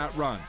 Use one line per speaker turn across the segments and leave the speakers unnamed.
that run.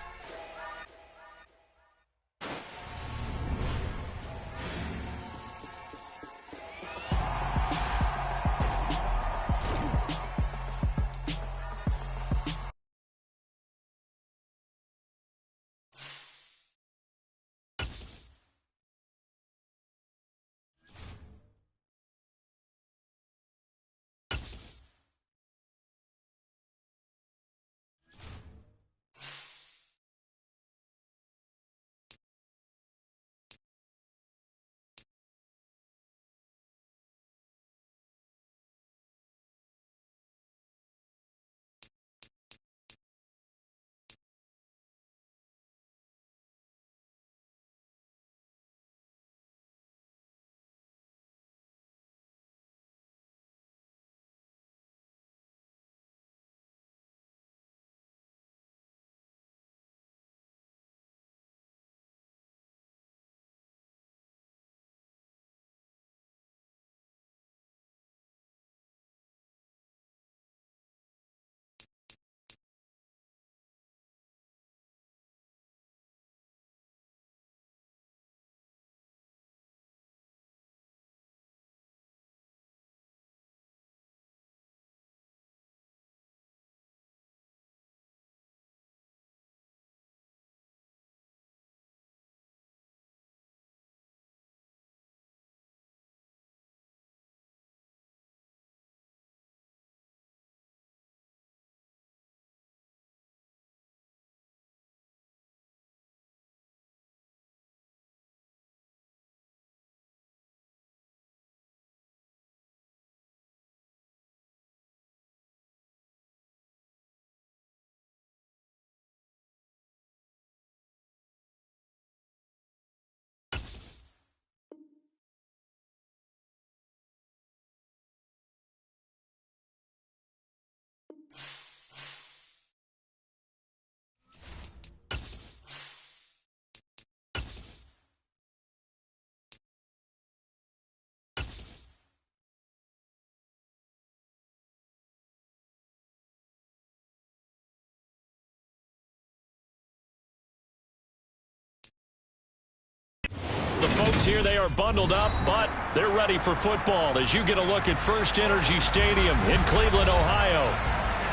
The folks here, they are bundled up, but they're ready for football as you get a look at First Energy Stadium in Cleveland, Ohio.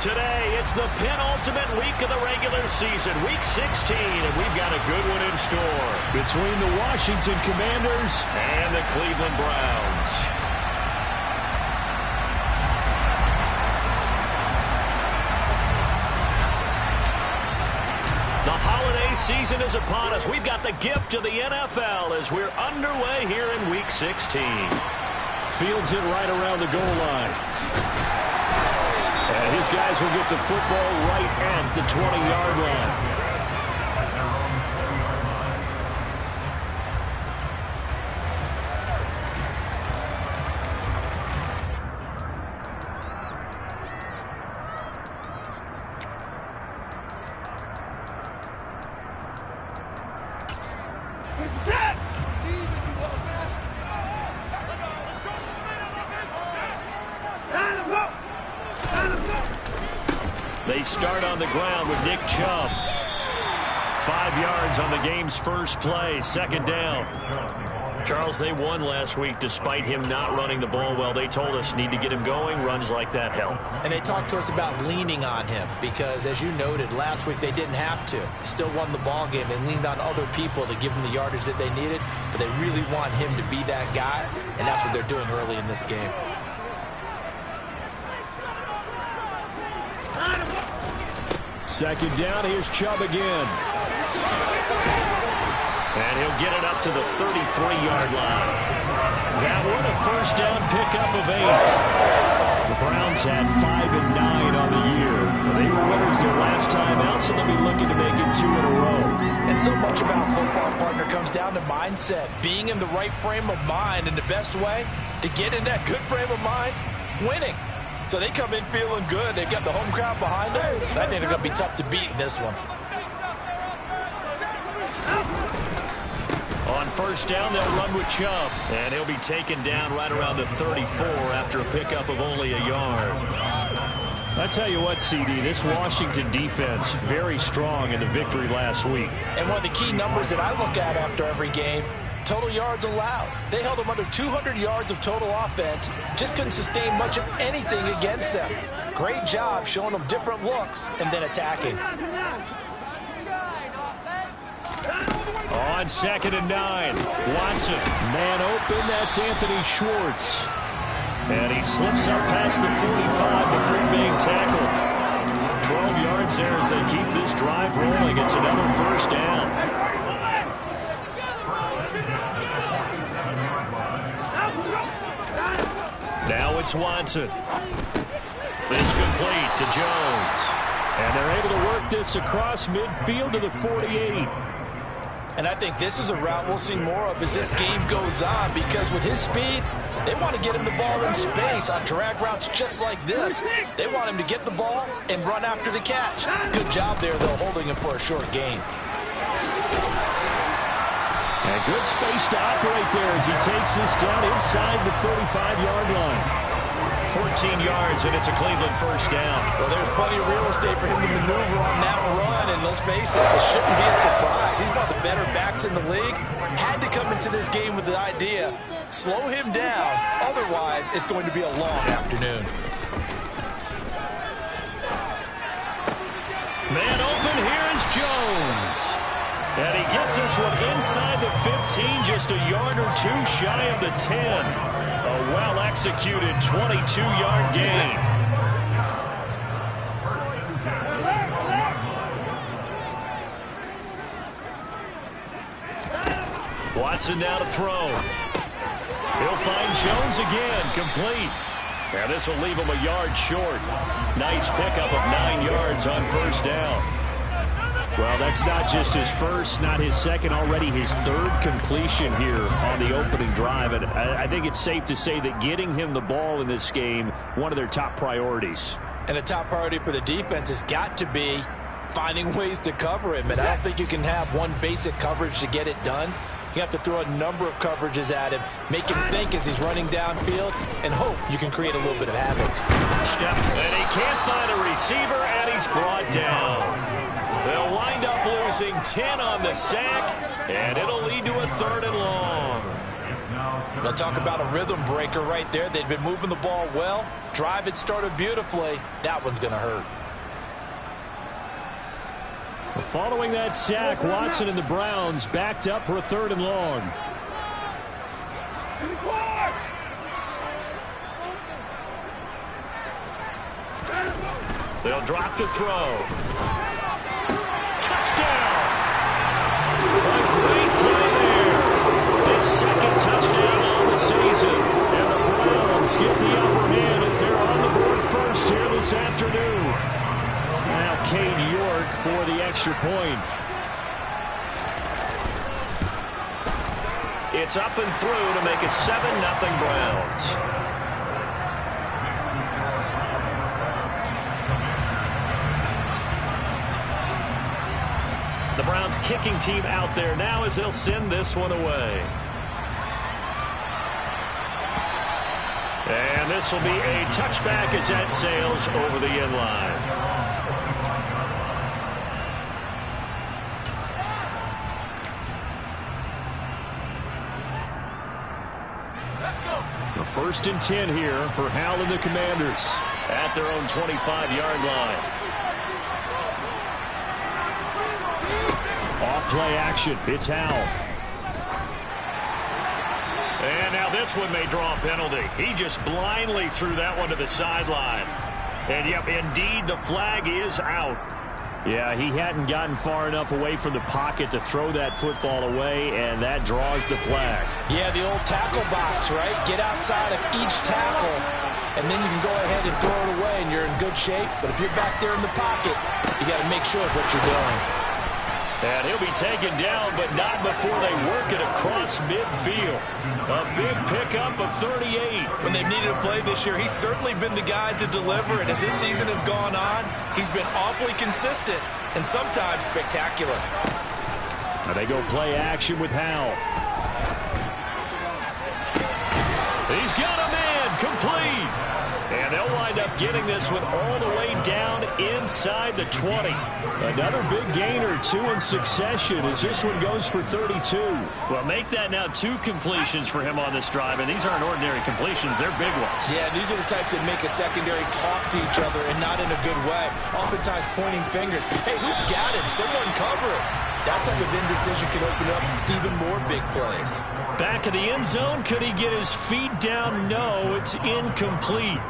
Today, it's the penultimate week of the regular season, Week 16, and we've got a good one in store between the Washington Commanders and the Cleveland Browns. The holiday season is upon us. We've got the gift of the NFL as we're underway here in Week 16.
Fields it right around the goal line. And his guys will get the football right at the 20-yard line.
They start on the ground with Nick Chubb. 5 yards on the game's first play, second down. Charles, they won last week despite him not running the ball well. They told us need to get him going. Runs like that help.
And they talked to us about leaning on him because, as you noted, last week they didn't have to. Still won the ball game. They leaned on other people to give them the yardage that they needed, but they really want him to be that guy, and that's what they're doing early in this game.
Second down, here's Chubb again.
And he'll get it up to the 33-yard line. That one a first down pickup of 8. The Browns had 5 and 9 on the year. They were winners their last time out, so they'll be looking to make it 2 in a row.
And so much about football, partner, comes down to mindset. Being in the right frame of mind, and the best way to get in that good frame of mind, winning. So they come in feeling good. They've got the home crowd behind them. I think they're going to be tough to beat in this one.
On first down, they'll run with Chubb. And he'll be taken down right around the 34 after a pickup of only a yard. I tell you what, CD, this Washington defense, very strong in the victory last week.
And one of the key numbers that I look at after every game, total yards allowed. They held them under 200 yards of total offense. Just couldn't sustain much of anything against them. Great job showing them different looks and then attacking.
On 2nd and 9, Watson. Man open, that's Anthony Schwartz. And he slips up past the 45 before being tackled. 12 yards there as they keep this drive rolling. It's another first down. Now it's Watson. It's complete to Jones. And they're able to work this across midfield to the 48.
And I think this is a route we'll see more of as this game goes on, because with his speed, they want to get him the ball in space on drag routes just like this. They want him to get the ball and run after the catch. Good job there, though, holding him for a short gain.
And good space to operate there as he takes this down inside the 35-yard line. 14 yards, and it's a Cleveland first down.
Well, there's plenty of real estate for him to maneuver on that run, and let's face it, this shouldn't be a surprise. He's one of the better backs in the league. Had to come into this game with the idea, slow him down, otherwise it's going to be a long afternoon.
Man open, here is Jones. And he gets this one inside the 15, just a yard or two shy of the 10. A well-executed 22-yard gain. Watson now to throw. He'll find Jones again, complete. Now this will leave him a yard short. Nice pickup of 9 yards on first down. Well, that's not just his first, not his second, already his third completion here on the opening drive. And I think it's safe to say that getting him the ball in this game, one of their top priorities.
And the top priority for the defense has got to be finding ways to cover him. And I don't think you can have one basic coverage to get it done. You have to throw a number of coverages at him, make him think as he's running downfield, and hope you can create a little bit of havoc.
Step, and he can't find a receiver, and he's brought down. They'll wind up losing 10 on the sack, and it'll lead to a 3rd and long.
They'll talk about a rhythm breaker right there. They've been moving the ball well. Drive had started beautifully. That one's going to hurt.
Following that sack, Watson and the Browns backed up for a 3rd and long. They'll drop to throw. Touchdown! A great play there. His second touchdown on the season. And the Browns get the upper hand as they're on the board first here this afternoon. Now Cade York for the extra point. It's up and through to make it 7-0 Browns. The Browns kicking team out there now as they'll send this one away. And this will be a touchback as that sails over the end line. The 1st and 10 here for Hal and the Commanders at their own 25-yard line. Off play action. It's Hal. And now this one may draw a penalty. He just blindly threw that one to the sideline. And yep, indeed, the flag is out. Yeah, he hadn't gotten far enough away from the pocket to throw that football away, and that draws the flag.
Yeah, the old tackle box, right? Get outside of each tackle, and then you can go ahead and throw it away, and you're in good shape. But if you're back there in the pocket, you got to make sure of what you're doing.
And he'll be taken down, but not before they work it across midfield. A big pickup of 38.
When they've needed a play this year, he's certainly been the guy to deliver. And as this season has gone on, he's been awfully consistent and sometimes spectacular.
Now they go play action with Hal. He's got a man complete. And they'll wind up getting this one all the way down inside the 20. Another big gainer, 2 in succession as this one goes for 32.
Well, make that now 2 completions for him on this drive, and these aren't ordinary completions. They're big ones.
Yeah, these are the types that make a secondary talk to each other and not in a good way. Oftentimes pointing fingers. Hey, who's got him? Someone cover it. That type of indecision can open up even more big plays.
Back of the end zone. Could he get his feet down? No, it's incomplete.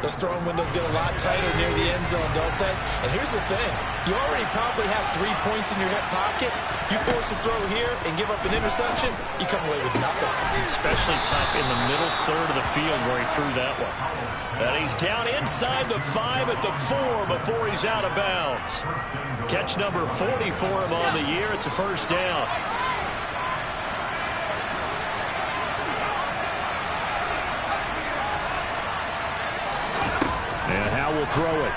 Those throwing windows get a lot tighter near the end zone, don't they? And here's the thing. You already probably have 3 points in your hip pocket. You force a throw here and give up an interception, you come away with nothing.
Especially tough in the middle third of the field where he threw that one. And he's down inside the 5 at the 4 before he's out of bounds. Catch number 40 for him on the year. It's a first down.
And Howe will throw it.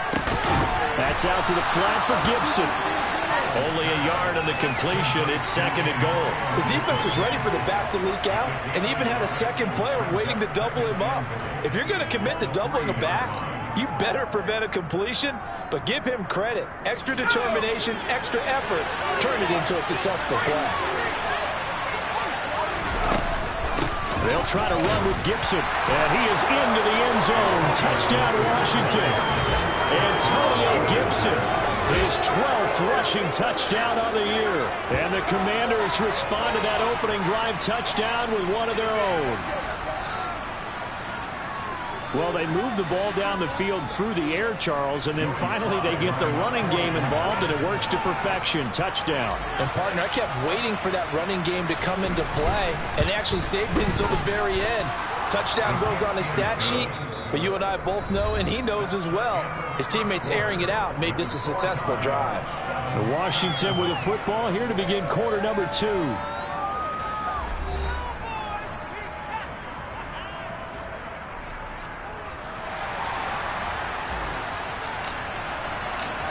That's out to the flat for Gibson.
Only a yard in the completion. It's 2nd and goal.
The defense was ready for the back to leak out and even had a second player waiting to double him up. If you're going to commit to doubling a back, you better prevent a completion, but give him credit. Extra determination, extra effort, turn it into a successful play.
They'll try to run with Gibson, and he is into the end zone. Touchdown, Washington. Antonio Gibson, his 12th rushing touchdown on the year. And the Commanders respond to that opening drive touchdown with one of their own. Well, they move the ball down the field through the air, Charles, and then finally they get the running game involved, and it works to perfection. Touchdown.
And, partner, I kept waiting for that running game to come into play, and actually saved it until the very end. Touchdown goes on his stat sheet, but you and I both know, and he knows as well, his teammates airing it out made this a successful drive.
Washington with a football here to begin quarter number 2.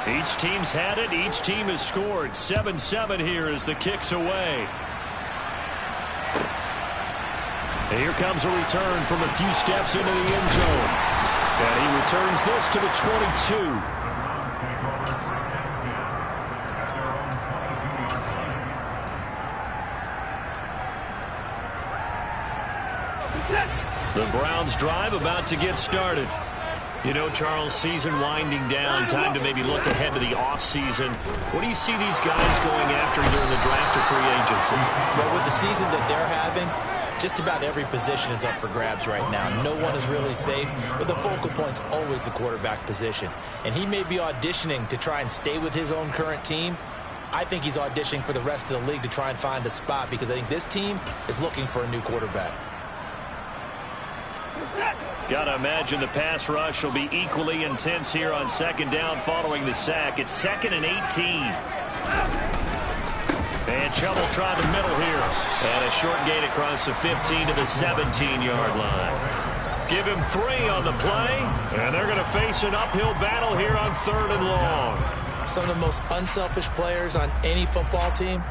Each team's had it. Each team has scored. 7-7 here as the kick's away. And here comes a return from a few steps into the end zone. And he returns this to the 22. The Browns drive about to get started. You know, Charles, season winding down, time to maybe look ahead to the offseason. What do you see these guys going after either in the draft or free agency?
Well, with the season that they're having, just about every position is up for grabs right now. No one is really safe, but the focal point's always the quarterback position. And he may be auditioning to try and stay with his own current team. I think he's auditioning for the rest of the league to try and find a spot because I think this team is looking for a new quarterback.
Got to imagine the pass rush will be equally intense here on 2nd down following the sack. It's 2nd and 18. And trouble trying the middle here. And a short gain across the 15 to the 17-yard line. Give him 3 on the play. And they're going to face an uphill battle here on 3rd and long.
Some of the most unselfish players on any football team,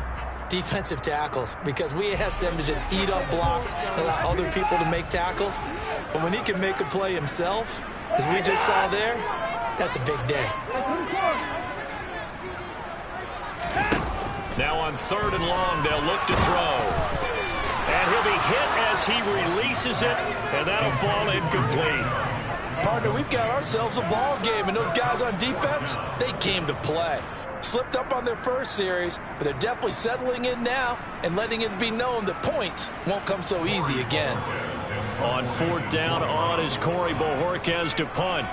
defensive tackles, because we ask them to just eat up blocks and allow other people to make tackles. But when he can make a play himself, as we just saw there, that's a big day.
Now on 3rd and long, they'll look to throw. And he'll be hit as he releases it, and that'll fall incomplete.
Partner, we've got ourselves a ball game, and those guys on defense, they came to play. Slipped up on their first series, but they're definitely settling in now and letting it be known that points won't come so easy again.
On 4th down on is Corey Bojorquez to punt.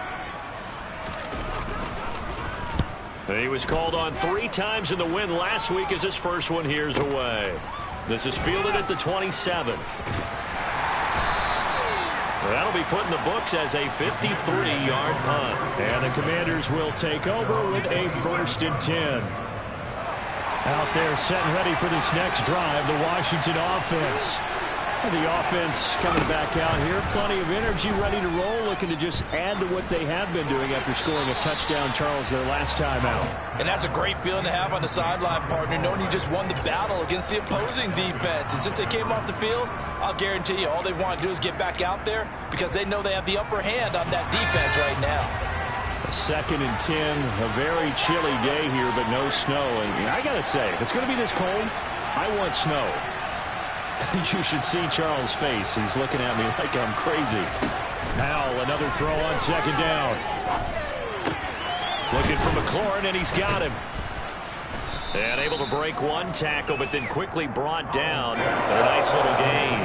He was called on 3 times in the win last week as his first one here's away. This is fielded at the 27. That'll be put in the books as a 53-yard punt. And the Commanders will take over with a 1st and 10. Out there set and ready for this next drive, the Washington offense.
The offense coming back out here. Plenty of energy, ready to roll, looking to just add to what they have been doing after scoring a touchdown, Charles, their last time out.
And that's a great feeling to have on the sideline, partner, knowing you just won the battle against the opposing defense. And since they came off the field, I'll guarantee you all they want to do is get back out there because they know they have the upper hand on that defense right now.
A 2nd and 10, a very chilly day here, but no snow. And I got to say, if it's going to be this cold, I want snow. You should see Charles' face. He's looking at me like I'm crazy. Now another throw on 2nd down.
Looking for McLaurin, and he's got him. And able to break one tackle, but then quickly brought down. A nice little gain.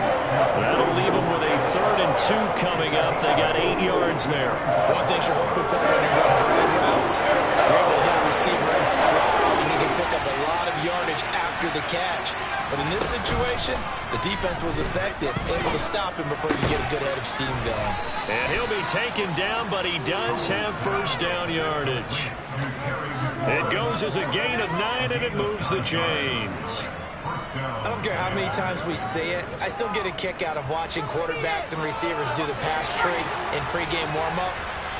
That'll leave them with a 3rd and 2 coming up. They got 8 yards there.
One thing you're hoping for when you run drag routes, you're able to hit a receiver in stride, and you can pick up a lot of yardage after the catch. But in this situation, the defense was effective, able to stop him before you get a good head of steam going.
And he'll be taken down, but he does have 1st down yardage. It goes as a gain of 9, and it moves the chains.
I don't care how many times we see it. I still get a kick out of watching quarterbacks and receivers do the pass tree in pregame warm-up.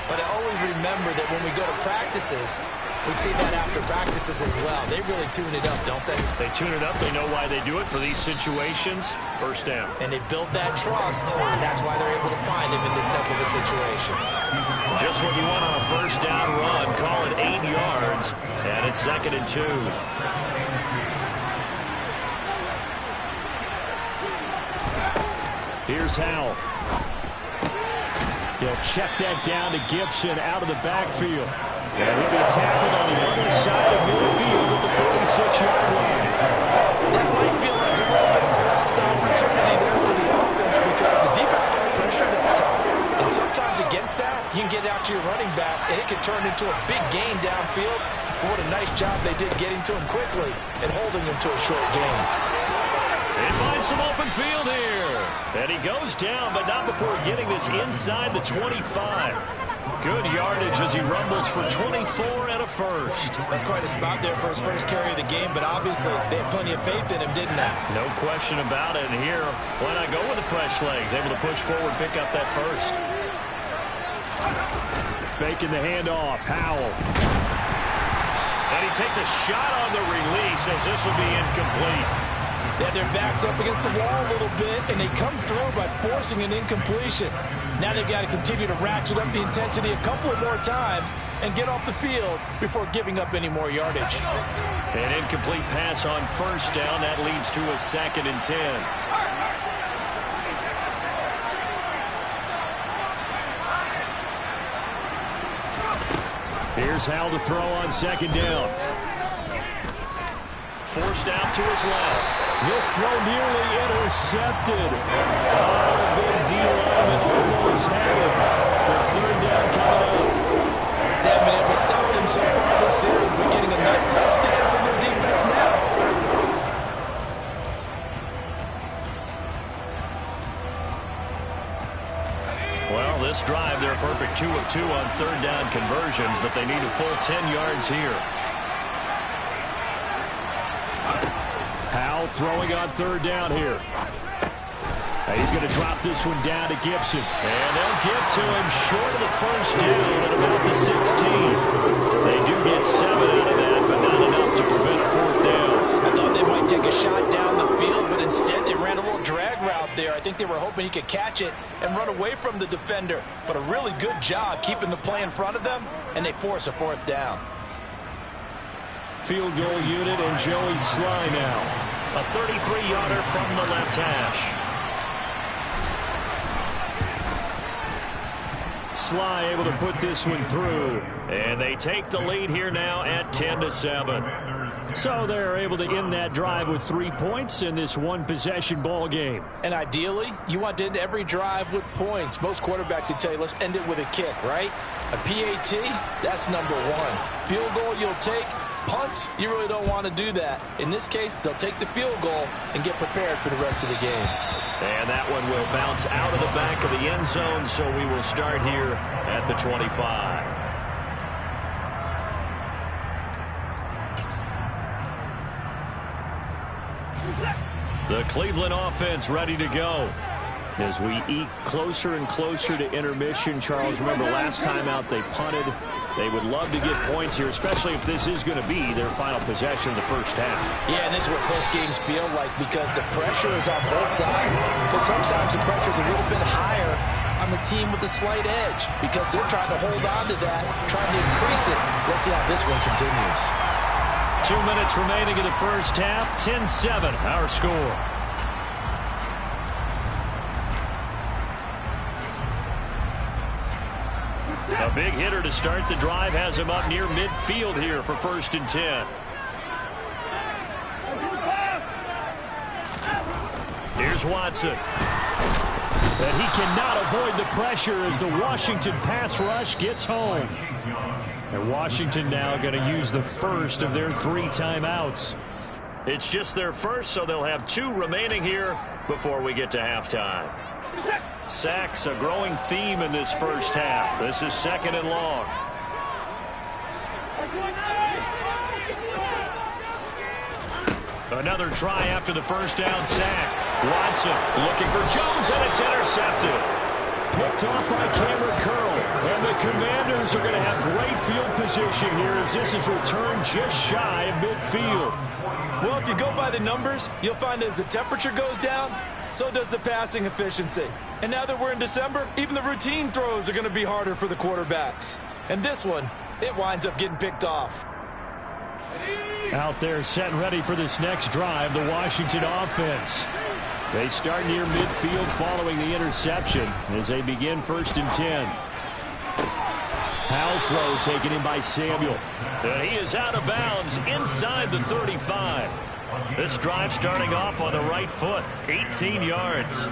But I always remember that when we go to practices, we see that after practices as well. They really tune it up, don't they?
They tune it up. They know why they do it for these situations. 1st down.
And they build that trust, and that's why they're able to find him in this type of a situation.
Just what you want on a 1st down run. Call it 8 yards, and it's 2nd and 2.
Here's Howell. He'll check that down to Gibson out of the backfield. And he'll be tackled on the other side of midfield at the 46-yard line.
That might feel like a little bit of a lost opportunity there for the offense because the defense put pressure that time. And sometimes against that, you can get out to your running back, and it can turn into a big gain downfield. But what a nice job they did getting to him quickly and holding him to a short gain.
They find some open field here. And he goes down, but not before getting this inside the 25. Good yardage as he rumbles for 24 and a 1st.
That's quite a spot there for his first carry of the game, but obviously they had plenty of faith in him, didn't they?
No question about it. And here, why not go with the fresh legs? Able to push forward, pick up that 1st.
Faking the handoff. Howell.
And he takes a shot on the release as this will be incomplete.
They had their backs up against the wall a little bit, and they come through by forcing an incompletion. Now they've got to continue to ratchet up the intensity a couple of more times and get off the field before giving up any more yardage.
An incomplete pass on 1st down. That leads to a 2nd and 10.
Here's Howell to throw on 2nd down.
Forced out to his left.
This throw nearly intercepted. Oh, big D lineman almost had it. The 3rd down coming up.
They haven't been able to stop them so far this series, but getting a nice little stand from their defense now.
Well, this drive, they're a perfect 2 of 2 on 3rd down conversions, but they need a full 10 yards here.
Howell throwing on 3rd down here. He's going to drop this one down to Gibson.
And they'll get to him short of the 1st down at about the 16. They do get 7 out of that, but not enough to prevent a 4th down.
I thought they might take a shot down the field, but instead they ran a little drag route there. I think they were hoping he could catch it and run away from the defender. But a really good job keeping the play in front of them, and they force a 4th down.
Field goal unit and Joey Sly now.
A 33-yarder from the left hash.
Sly able to put this one through.
And they take the lead here now at 10-7.
So they're able to end that drive with 3 points in this one-possession ball game.
And ideally, you want to end every drive with points. Most quarterbacks would tell you, let's end it with a kick, right? A PAT, that's number 1. Field goal you'll take. Punts, you really don't want to do that. In this case, they'll take the field goal and get prepared for the rest of the game.
And that one will bounce out of the back of the end zone, so we will start here at the 25. The Cleveland offense ready to go.
As we eke closer and closer to intermission, Charles, remember last time out they punted. They would love to get points here, especially if this is going to be their final possession of the first half.
Yeah, and this is what close games feel like because the pressure is on both sides. But sometimes the pressure is a little bit higher on the team with the slight edge because they're trying to hold on to that, trying to increase it. Let's see how this one continues.
2 minutes remaining in the first half. 10-7, our score. A big hitter to start the drive has him up near midfield here for 1st and 10. Here's Watson. And he cannot avoid the pressure as the Washington pass rush gets home. And Washington now going to use the first of their 3 timeouts. It's just their first, so they'll have 2 remaining here before we get to halftime. Sacks, a growing theme in this first half. This is 2nd and long. Another try after the first down sack. Watson looking for Jones, and it's intercepted.
Picked off by Cameron Curl. And the Commanders are going to have great field position here as this is returned just shy of midfield.
Well, if you go by the numbers, you'll find as the temperature goes down, so does the passing efficiency. And now that we're in December, even the routine throws are going to be harder for the quarterbacks. And this one, it winds up getting picked off.
Out there set and ready for this next drive, the Washington offense. They start near midfield following the interception as they begin 1st and 10. Powell's throw taken in by Samuel.
And he is out of bounds inside the 35. This drive starting off on the right foot, 18 yards.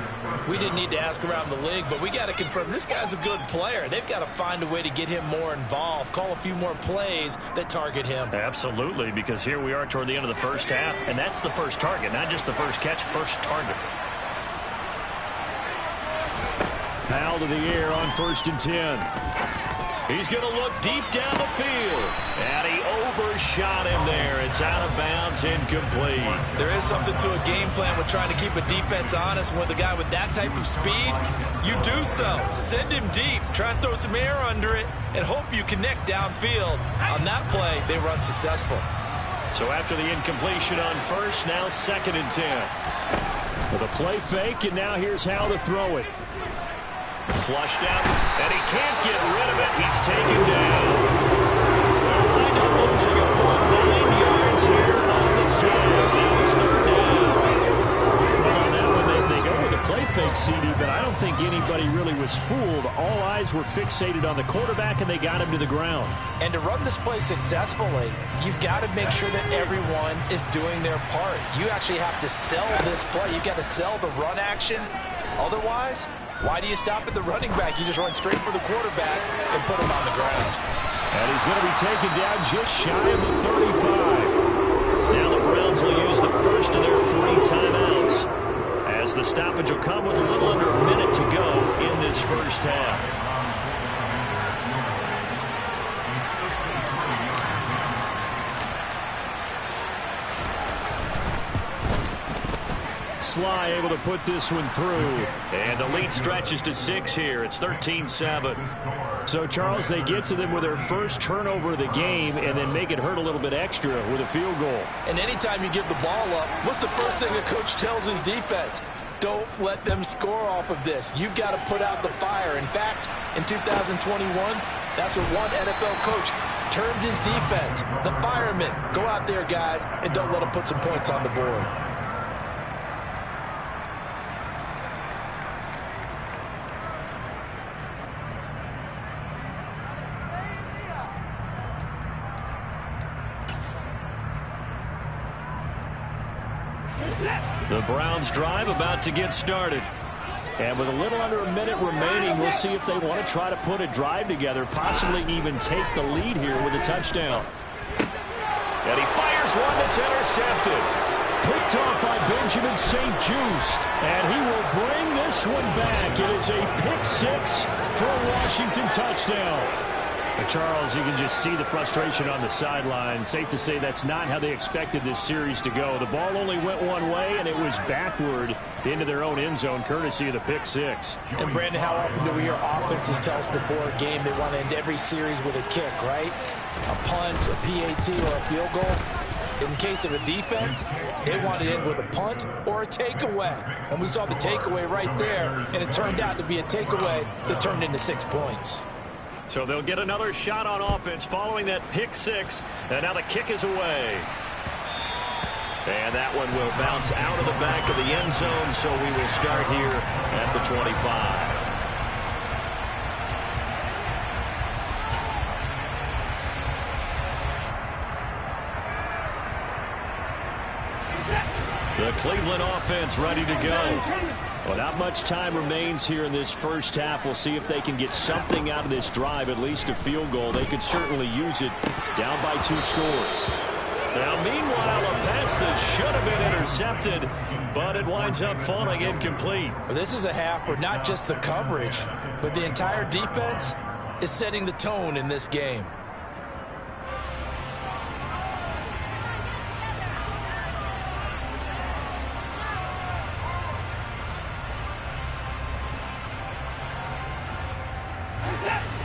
We didn't need to ask around the league, but we got to confirm this guy's a good player. They've got to find a way to get him more involved, call a few more plays that target him.
Absolutely, because here we are toward the end of the first half, and that's the first target, not just the first catch, first target.
Powell to the air on 1st and 10.
He's going to look deep down the field. And he overshot him there. It's out of bounds, incomplete.
There is something to a game plan with trying to keep a defense honest. With a guy with that type of speed, you do so. Send him deep. Try and throw some air under it and hope you connect downfield. On that play, they were unsuccessful.
So after the incompletion on first, now 2nd and 10.
With a play fake, and now here's how to throw it.
Flushed out, and he can't get rid of it. He's taken down. Well, wind up losing a full 9 yards here on the side. Now it's 3rd down.
Well, on that one, they go with a play fake, CD, but I don't think anybody really was fooled. All eyes were fixated on the quarterback, and they got him to the ground.
And to run this play successfully, you've got to make sure that everyone is doing their part. You actually have to sell this play. You've got to sell the run action. Otherwise, why do you stop at the running back? You just run straight for the quarterback and put him on the ground.
And he's going to be taken down just shy of the 35.
Now the Browns will use the first of their 3 timeouts, as the stoppage will come with a little under a minute to go in this first half.
Sly able to put this one through.
And the lead stretches to 6 here. It's 13-7.
So, Charles, they get to them with their first turnover of the game and then make it hurt a little bit extra with a field goal.
And anytime you give the ball up, what's the first thing a coach tells his defense? Don't let them score off of this. You've got to put out the fire. In fact, in 2021, that's what one NFL coach termed his defense. The firemen. Go out there, guys, and don't let them put some points on the board.
The Browns drive about to get started.
And with a little under a minute remaining, we'll see if they want to try to put a drive together, possibly even take the lead here with a touchdown.
And he fires one that's intercepted.
Picked off by Benjamin St-Juste. And he will bring this one back. It is a pick 6 for a Washington touchdown. Charles, you can just see the frustration on the sideline. Safe to say that's not how they expected this series to go. The ball only went one way, and it was backward into their own end zone, courtesy of the pick six.
And, Brandon, how often do we hear offenses tell us before a game they want to end every series with a kick, right? A punt, a PAT, or a field goal. In case of a defense, they wanted to end with a punt or a takeaway. And we saw the takeaway right there, and it turned out to be a takeaway that turned into 6 points.
So they'll get another shot on offense following that pick six. And now the kick is away. And that one will bounce out of the back of the end zone, so we will start here at the 25. The Cleveland offense ready to go. Well, not much time remains here in this first half. We'll see if they can get something out of this drive, at least a field goal. They could certainly use it down by 2 scores. Now, meanwhile, a pass that should have been intercepted, but it winds up falling incomplete.
This is a half where not just the coverage, but the entire defense is setting the tone in this game.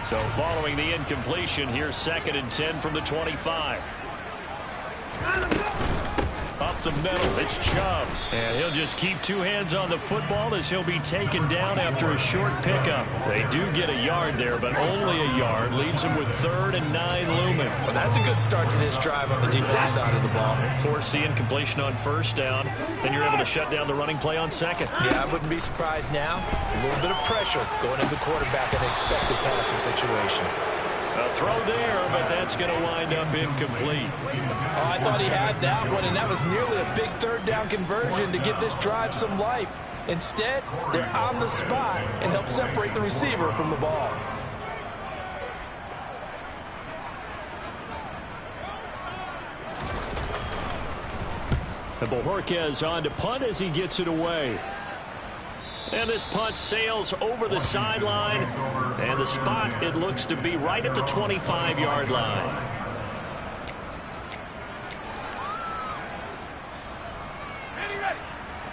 So following the incompletion, here's 2nd and 10 from the 25. Up the middle, it's Chubb. And he'll just keep 2 hands on the football as he'll be taken down after a short pickup. They do get a yard there, but only a yard. Leaves him with 3rd and 9 looming.
Well, that's a good start to this drive on the defensive side of the ball.
Force the incompletion on 1st down. Then you're able to shut down the running play on 2nd.
Yeah, I wouldn't be surprised now. A little bit of pressure going into the quarterback in an expected passing situation.
A throw there, but that's going to wind up incomplete.
Oh, I thought he had that one, and that was nearly a big 3rd down conversion to give this drive some life. Instead, they're on the spot and help separate the receiver from the ball.
And Bojorquez on to punt as he gets it away.
And this punt sails over the sideline. And the spot, it looks to be right at the 25-yard line.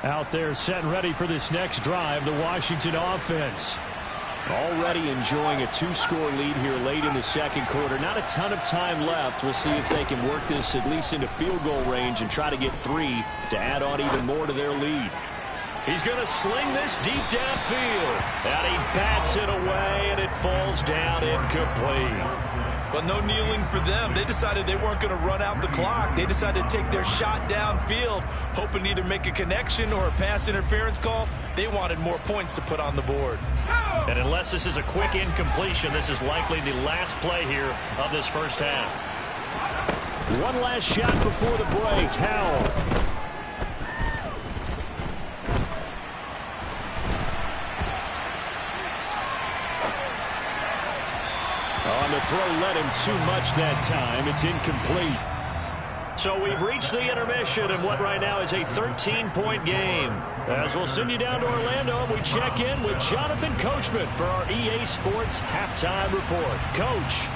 Out there set and ready for this next drive, the Washington offense. Already enjoying a 2-score lead here late in the 2nd quarter. Not a ton of time left. We'll see if they can work this at least into field goal range and try to get 3 to add on even more to their lead.
He's going to sling this deep downfield. And he bats it away, and it falls down incomplete.
But no kneeling for them. They decided they weren't going to run out the clock. They decided to take their shot downfield, hoping to either make a connection or a pass interference call. They wanted more points to put on the board.
And unless this is a quick incompletion, this is likely the last play here of this first half.
One last shot before the break. Howell. On the throw led him too much that time. It's incomplete.
So we've reached the intermission in what right now is a 13-point game. As we'll send you down to Orlando, we check in with Jonathan Coachman for our EA Sports Halftime Report. Coach.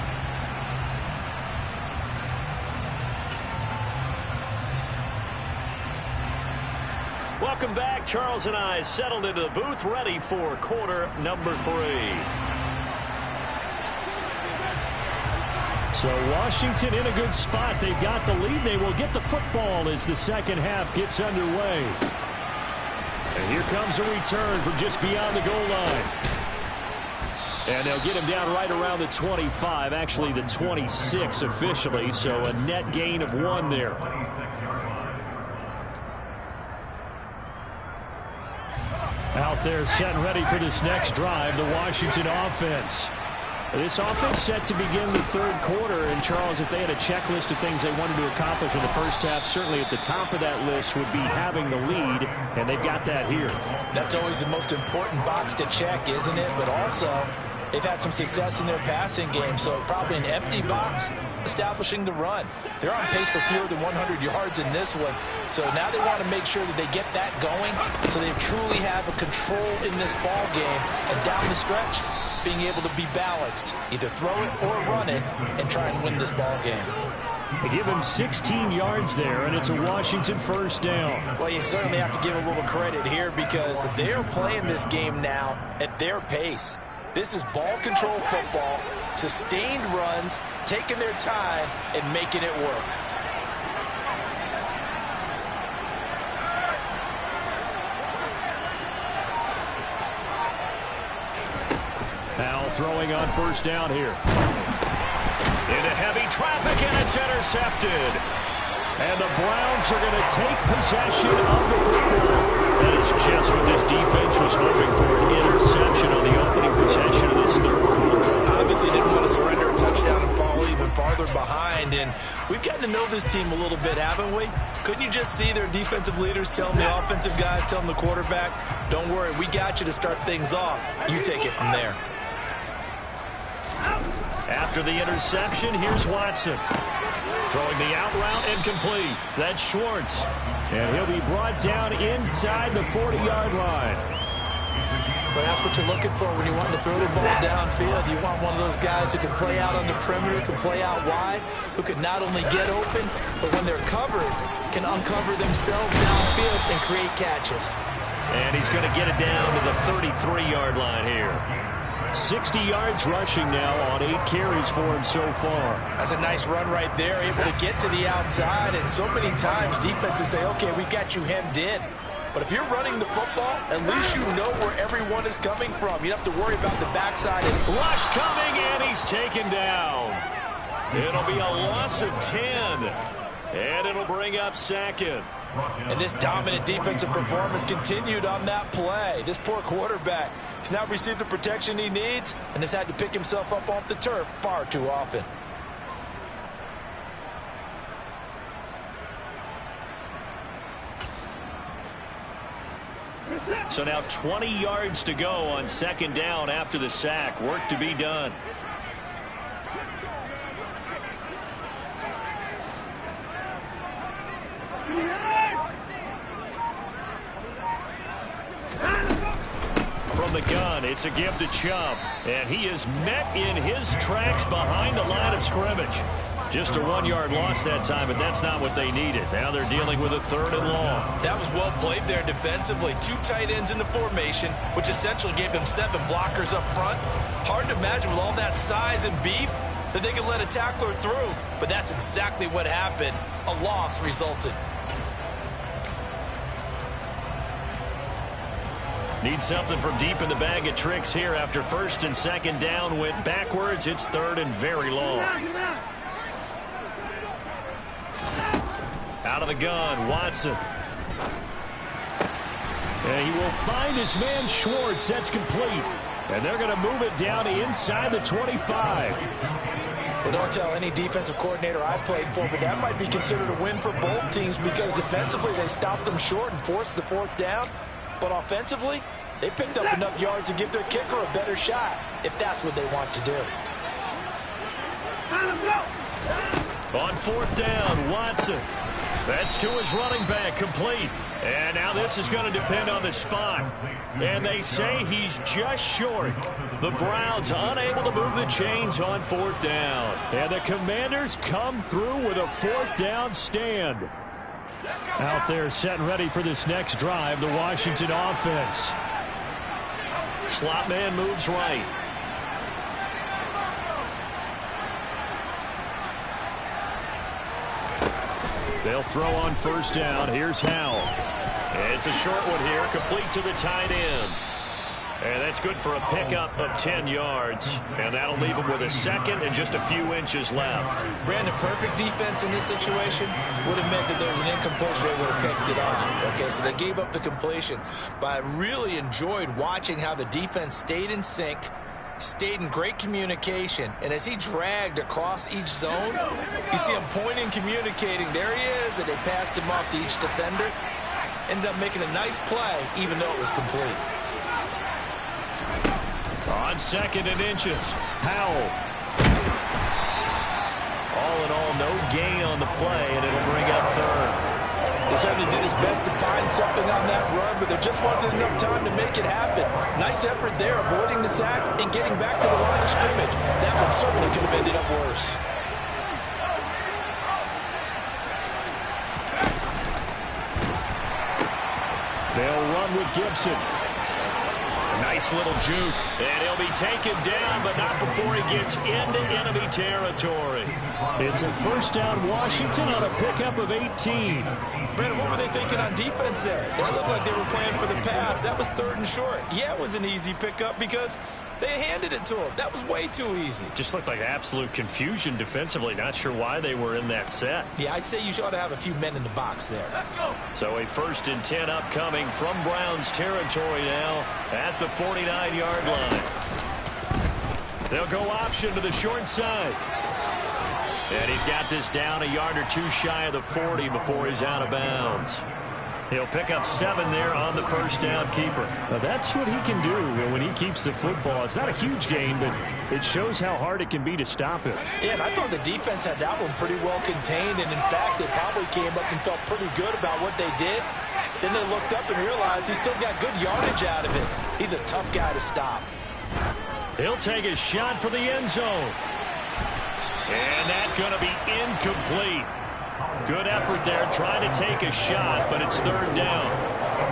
Welcome back. Charles and I settled into the booth ready for quarter number 3.
So Washington in a good spot. They've got the lead. They will get the football as the 2nd half gets underway. And here comes a return from just beyond the goal line. And they'll get him down right around the 25, actually the 26 officially, so a net gain of 1 there. Out there set and ready for this next drive, the Washington offense. This offense set to begin the 3rd quarter, and Charles, if they had a checklist of things they wanted to accomplish in the first half, certainly at the top of that list would be having the lead, and they've got that here.
That's always the most important box to check, isn't it? But also, they've had some success in their passing game, so probably an empty box establishing the run. They're on pace for fewer than 100 yards in this one, so now they want to make sure that they get that going so they truly have a control in this ball game, and down the stretch, being able to be balanced, either throw it or run it, and try and win this ball game.
They give him 16 yards there, and it's a Washington first down.
Well, you certainly have to give a little credit here because they are playing this game now at their pace. This is ball control football, sustained runs, taking their time, and making it work.
Now throwing on first down here. Into heavy traffic, and it's intercepted. And the Browns are going to take possession of the football. That is just what this defense was hoping for, an interception on the opening possession of this third quarter.
Obviously didn't want to surrender a touchdown and fall even farther behind. And we've gotten to know this team a little bit, haven't we? Couldn't you just see their defensive leaders telling the offensive guys, telling the quarterback, don't worry, we got you to start things off. You take it from there.
After the interception, here's Watson. Throwing the out route incomplete. That's Schwartz. And he'll be brought down inside the 40-yard line.
But that's what you're looking for when you want to throw the ball downfield. You want one of those guys who can play out on the perimeter, can play out wide, who can not only get open, but when they're covered, can uncover themselves downfield and create catches.
And he's going to get it down to the 33-yard line here. 60 yards rushing now on 8 carries for him so far.
That's a nice run right there, able to get to the outside. And so many times defenses say, okay, we got you hemmed in. But if you're running the football, at least you know where everyone is coming from. You don't have to worry about the backside.
Rush coming, and he's taken down. It'll be a loss of 10. And it'll bring up second.
And this dominant defensive performance continued on that play. This poor quarterback has not received the protection he needs and has had to pick himself up off the turf far too often.
So now 20 yards to go on second down after the sack. Work to be done. From the gun, it's a give to Chubb. And he is met in his tracks behind the line of scrimmage. Just a 1-yard loss that time, but that's not what they needed. Now they're dealing with a 3rd and long.
That was well played there defensively. 2 tight ends in the formation, which essentially gave them 7 blockers up front. Hard to imagine with all that size and beef that they could let a tackler through. But that's exactly what happened. A loss resulted.
Need something from deep in the bag of tricks here after 1st and 2nd down went backwards. It's 3rd and very long. Out of the gun, Watson. And he will find his man Schwartz. That's complete. And they're going to move it down inside the 25.
Well, don't tell any defensive coordinator I played for, but that might be considered a win for both teams because defensively they stopped them short and forced the 4th down. But offensively, they picked up enough yards to give their kicker a better shot if that's what they want to do.
On 4th down, Watson. That's to his running back, complete. And now this is going to depend on the spot. And they say he's just short. The Browns unable to move the chains on 4th down. And the Commanders come through with a 4th down stand. Out there set and ready for this next drive, the Washington offense. Slot man moves right. They'll throw on 1st down. Here's Howell. It's a short one here, complete to the tight end. And that's good for a pickup of 10 yards. And that'll leave him with a 2nd and just a few inches left.
Brandon, perfect defense in this situation would have meant that there was an incompletion. They would have picked it off. Okay, so they gave up the completion. But I really enjoyed watching how the defense stayed in sync, stayed in great communication. And as he dragged across each zone, you see him pointing, communicating. There he is, and they passed him off to each defender. Ended up making a nice play, even though it was complete.
On 2nd and inches, Howell. All in all, no gain on the play, and it'll bring up 3rd.
He certainly did his best to find something on that run, but there just wasn't enough time to make it happen. Nice effort there, avoiding the sack and getting back to the line of scrimmage. That one certainly could have ended up worse.
They'll run with Gibson.
Nice little juke. And he'll be taken down, but not before he gets into enemy territory.
It's a first down Washington on a pickup of 18.
Brandon, what were they thinking on defense there? It looked like they were playing for the pass. That was 3rd and short. Yeah, it was an easy pickup because they handed it to him. That was way too easy.
Just looked like absolute confusion defensively. Not sure why they were in that set.
Yeah, I'd say you ought to have a few men in the box there.
So a 1st and 10 upcoming from Browns territory now at the 49-yard line. They'll go option to the short side. And he's got this down a yard or two shy of the 40 before he's out of bounds. He'll pick up 7 there on the first down keeper.
Now that's what he can do when he keeps the football. It's not a huge gain, but it shows how hard it can be to stop him.
Yeah, and I thought the defense had that one pretty well contained, and in fact, they probably came up and felt pretty good about what they did. Then they looked up and realized he still got good yardage out of it. He's a tough guy to stop.
He'll take a shot for the end zone. And that's going to be incomplete. Good effort there, trying to take a shot, but it's 3rd down.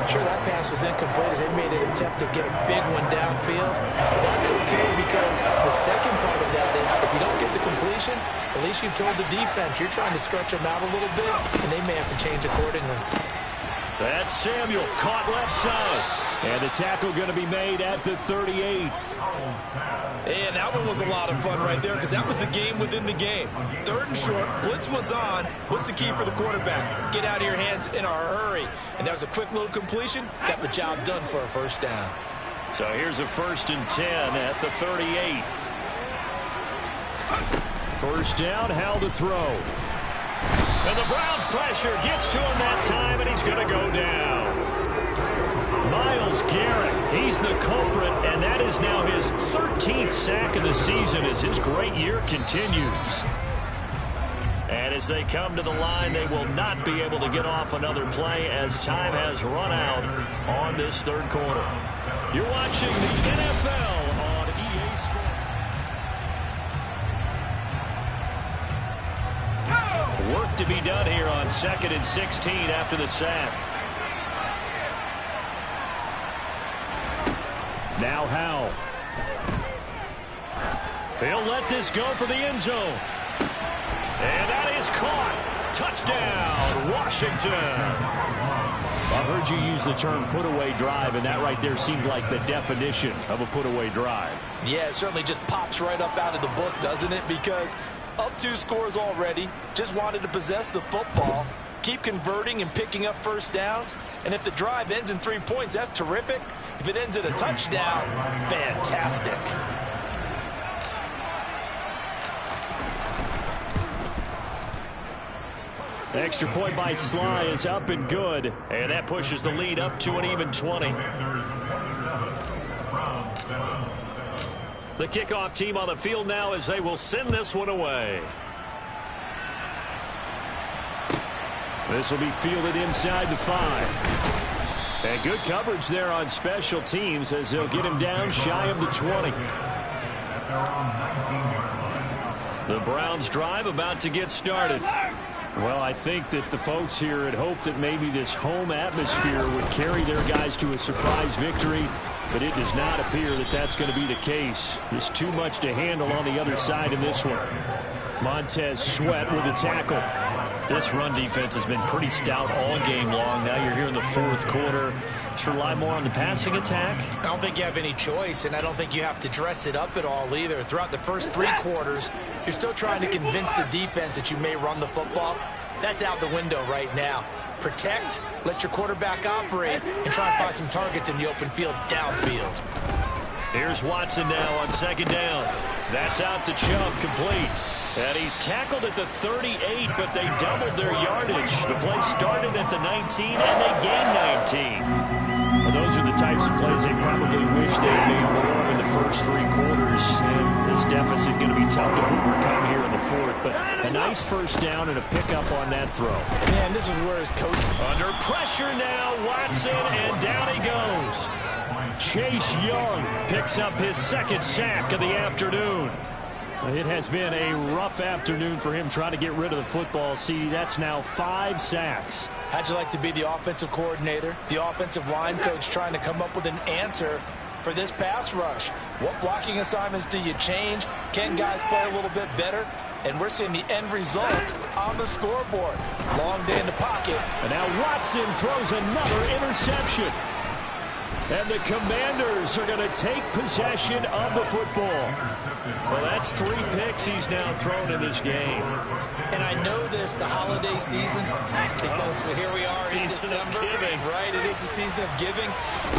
Sure, that pass was incomplete as they made an attempt to get a big one downfield. But that's okay because the second part of that is if you don't get the completion, at least you've told the defense you're trying to stretch them out a little bit, and they may have to change accordingly.
That's Samuel, caught left side.
And the tackle going to be made at the 38.
And that one was a lot of fun right there because that was the game within the game. 3rd and short, blitz was on. What's the key for the quarterback? Get out of your hands in a hurry. And that was a quick little completion. Got the job done for a first down.
So here's a 1st and 10 at the 38.
First down, held to throw.
And the Browns pressure gets to him that time, and he's going to go down. Myles Garrett, he's the culprit, and that is now his 13th sack of the season as his great year continues. And as they come to the line, they will not be able to get off another play as time has run out on this 3rd quarter. You're watching the NFL on EA Sports. Work to be done here on 2nd and 16 after the sack.
Now Howell.
He'll let this go for the end zone. And that is caught. Touchdown, Washington.
I've heard you use the term put-away drive, and that right there seemed like the definition of a put-away drive.
Yeah, it certainly just pops right up out of the book, doesn't it? Because up 2 scores already, just wanted to possess the football, keep converting and picking up first downs. And if the drive ends in 3 points, that's terrific. If it ends in a touchdown, fantastic.
The extra point by Sly is up and good.
And that pushes the lead up to an even 20. The kickoff team on the field now as they will send this one away.
This will be fielded inside the 5. And good coverage there on special teams as they'll get him down shy of the 20.
The Browns drive about to get started.
Well, I think that the folks here had hoped that maybe this home atmosphere would carry their guys to a surprise victory, but it does not appear that that's going to be the case. There's too much to handle on the other side in this one. Montez Sweat with a tackle.
This run defense has been pretty stout all game long. Now you're here in the 4th quarter. Just rely more on the passing attack.
I don't think you have any choice, and I don't think you have to dress it up at all either. Throughout the first 3 quarters, you're still trying to convince the defense that you may run the football. That's out the window right now. Protect, let your quarterback operate, and try and find some targets in the open field downfield.
Here's Watson now on 2nd down. That's out to Chubb, complete. And he's tackled at the 38, but they doubled their yardage. The play started at the 19, and they gained 19.
Well, those are the types of plays they probably wish they had made more in the first 3 quarters. And this deficit going to be tough to overcome here in the fourth. But a nice first down and a pickup on that throw.
Man, this is where his coach...
Under pressure now, Watson, and down he goes. Chase Young picks up his 2nd sack of the afternoon.
It has been a rough afternoon for him trying to get rid of the football. See, that's now 5 sacks.
How'd you like to be the offensive coordinator, the offensive line coach trying to come up with an answer for this pass rush? What blocking assignments do you change? Can guys play a little bit better? And we're seeing the end result on the scoreboard. Long day in the pocket.
And now Watson throws another interception. And the Commanders are going to take possession of the football.
Well, that's 3 picks he's now thrown in this game.
And I know this, the holiday season, because here we are in December. Right, it is the season of giving.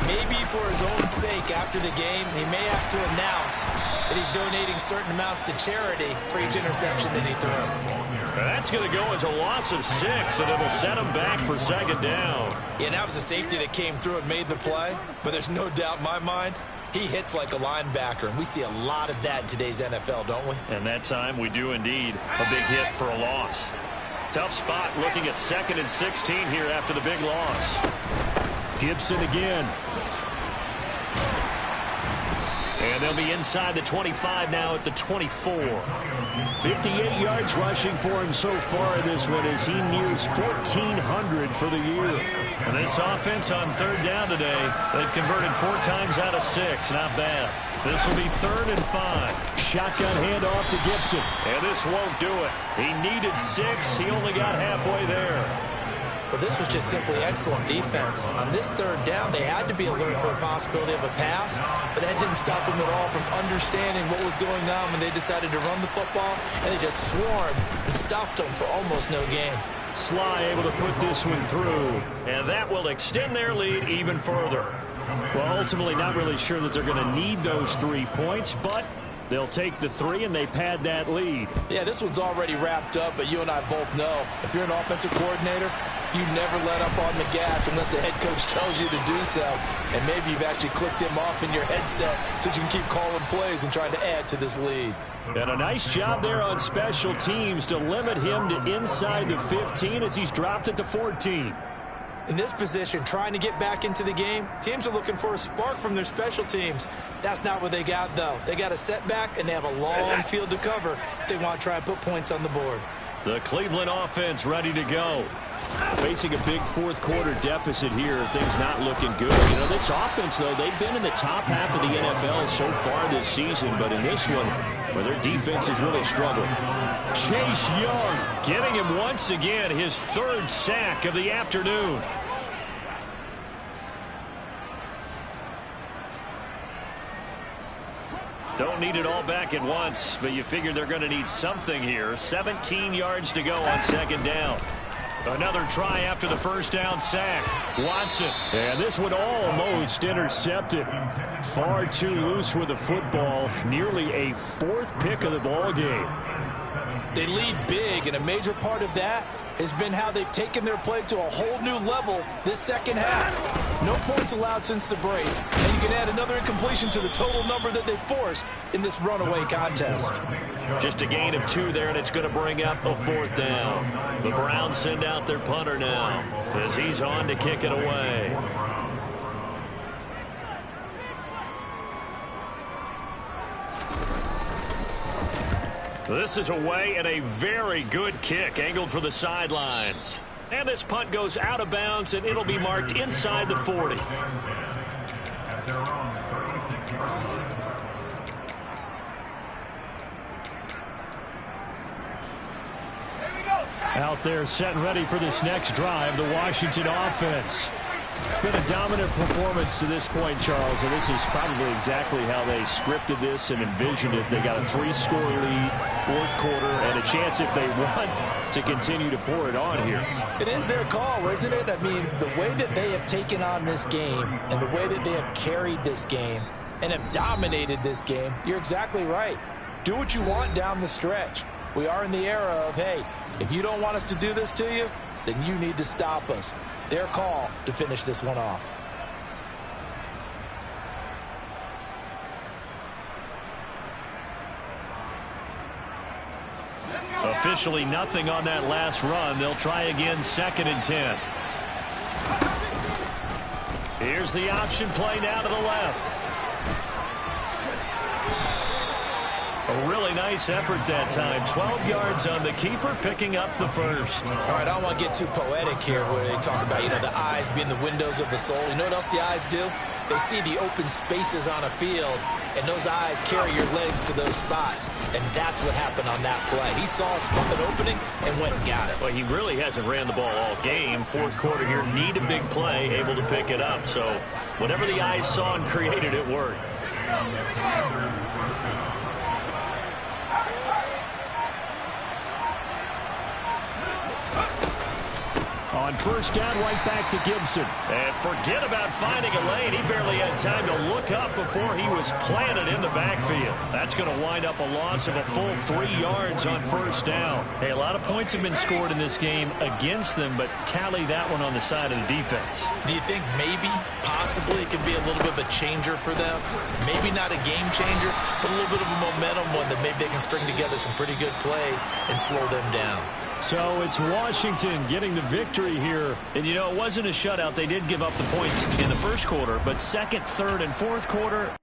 Maybe for his own sake, after the game, he may have to announce that he's donating certain amounts to charity for each interception that he threw.
That's going to go as a loss of 6, and it'll set him back for 2nd down.
Yeah, and that was a safety that came through and made the play, but there's no doubt in my mind he hits like a linebacker, and we see a lot of that in today's NFL, don't we?
And that time we do indeed. A big hit for a loss. Tough spot looking at 2nd and 16 here after the big loss.
Gibson again.
And they'll be inside the 25 now at the 24.
58 yards rushing for him so far in this one as he nears 1,400 for the year.
And this offense on 3rd down today, they've converted 4 times out of 6. Not bad. This will be 3rd and 5.
Shotgun handoff to Gibson.
And this won't do it. He needed 6. He only got halfway there.
But this was just simply excellent defense. On this 3rd down, they had to be alert for a possibility of a pass, but that didn't stop them at all from understanding what was going on when they decided to run the football, and they just swarmed and stopped them for almost no gain.
Sly able to put this one through.
And that will extend their lead even further.
Well, ultimately not really sure that they're going to need those 3 points, but they'll take the 3 and they pad that lead.
Yeah, this one's already wrapped up, but you and I both know if you're an offensive coordinator, you never let up on the gas unless the head coach tells you to do so. And maybe you've actually clicked him off in your headset so you can keep calling plays and trying to add to this lead.
And a nice job there on special teams to limit him to inside the 15 as he's dropped at the 14.
In this position, trying to get back into the game, teams are looking for a spark from their special teams. That's not what they got, though. They got a setback, and they have a long field to cover if they want to try and put points on the board.
The Cleveland offense ready to go.
Facing a big 4th quarter deficit here, things not looking good. You know, this offense, though, they've been in the top half of the NFL so far this season, but in this one, where their defense has really struggled.
Chase Young getting him once again his 3rd sack of the afternoon. Don't need it all back at once, but you figure they're going to need something here. 17 yards to go on 2nd down. Another try after the 1st down sack. Watson.
And this one almost intercepted. Far too loose with the football. Nearly a 4th pick of the ball game.
They lead big, and a major part of that has been how they've taken their play to a whole new level this 2nd half. No points allowed since the break, and you can add another incompletion to the total number that they forced in this runaway contest.
Just a gain of 2 there, and it's going to bring up a 4th down. The Browns send out their punter now as he's on to kick it away. This is away and a very good kick angled for the sidelines. And this punt goes out of bounds, and it'll be marked inside the 40.
Out there set and ready for this next drive, the Washington offense. It's been a dominant performance to this point, Charles, and this is probably exactly how they scripted this and envisioned it. They got a 3-score lead, 4th quarter, and a chance if they want to continue to pour it on here.
It is their call, isn't it? I mean, the way that they have taken on this game and the way that they have carried this game and have dominated this game, you're exactly right. Do what you want down the stretch. We are in the era of, hey, if you don't want us to do this to you, then you need to stop us. Their call to finish this one off.
Officially nothing on that last run. They'll try again, 2nd and 10. Here's the option play now to the left. A really nice effort that time. 12 yards on the keeper, picking up the first.
All right, I don't want to get too poetic here where they talk about, the eyes being the windows of the soul. You know what else the eyes do? They see the open spaces on a field, and those eyes carry your legs to those spots, and that's what happened on that play. He saw an opening and went and got it.
Well, he really hasn't ran the ball all game. Fourth quarter here, need a big play, able to pick it up. So whatever the eyes saw and created, it worked.
On first down, right back to Gibson.
And forget about finding a lane. He barely had time to look up before he was planted in the backfield. That's going to wind up a loss of a full 3 yards on first down.
Hey, a lot of points have been scored in this game against them, but tally that one on the side of the defense.
Do you think maybe, possibly, it could be a little bit of a changer for them? Maybe not a game changer, but a little bit of a momentum one that maybe they can string together some pretty good plays and slow them down.
So it's Washington getting the victory here.
And, it wasn't a shutout. They did give up the points in the first quarter, but second, third, and fourth quarter,